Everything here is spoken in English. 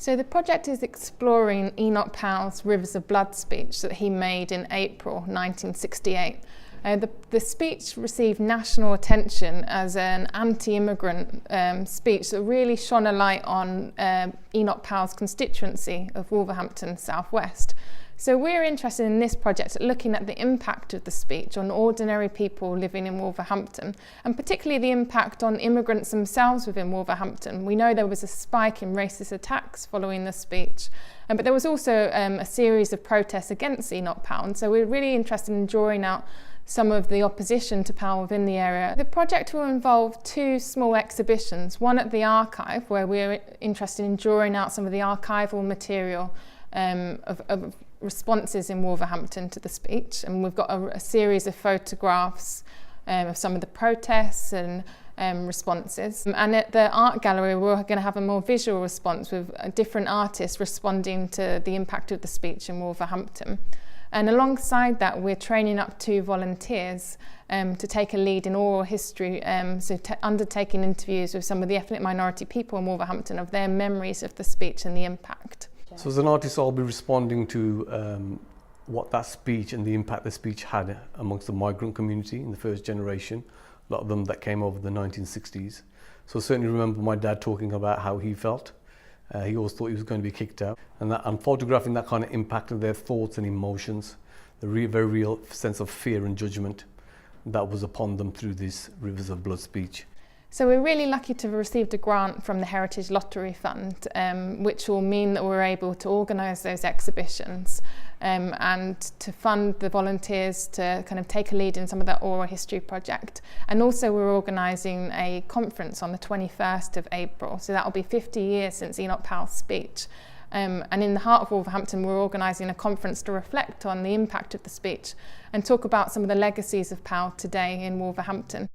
So the project is exploring Enoch Powell's Rivers of Blood speech that he made in April 1968. The speech received national attention as an anti-immigrant speech that really shone a light on Enoch Powell's constituency of Wolverhampton South West. So we're interested in this project at looking at the impact of the speech on ordinary people living in Wolverhampton, and particularly the impact on immigrants themselves within Wolverhampton. We know there was a spike in racist attacks following the speech, but there was also a series of protests against Enoch Powell, and so we're really interested in drawing out some of the opposition to Powell within the area. The project will involve two small exhibitions, one at the archive, where we're interested in drawing out some of the archival material of responses in Wolverhampton to the speech, and we've got a series of photographs of some of the protests and responses. And at the art gallery we're going to have a more visual response with different artists responding to the impact of the speech in Wolverhampton. And alongside that, we're training up 2 volunteers to take a lead in oral history, undertaking interviews with some of the ethnic minority people in Wolverhampton of their memories of the speech and the impact. So as an artist, I'll be responding to what that speech and the impact the speech had amongst the migrant community in the first generation, a lot of them that came over the 1960s. So I certainly remember my dad talking about how he felt. He always thought he was going to be kicked out. And I'm photographing that kind of impact of their thoughts and emotions, the very real sense of fear and judgment that was upon them through this Rivers of Blood speech. So we're really lucky to have received a grant from the Heritage Lottery Fund, which will mean that we're able to organise those exhibitions and to fund the volunteers to kind of take a lead in some of that oral history project. And also we're organising a conference on the 21st of April, so that will be 50 years since Enoch Powell's speech. And in the heart of Wolverhampton, we're organising a conference to reflect on the impact of the speech and talk about some of the legacies of Powell today in Wolverhampton.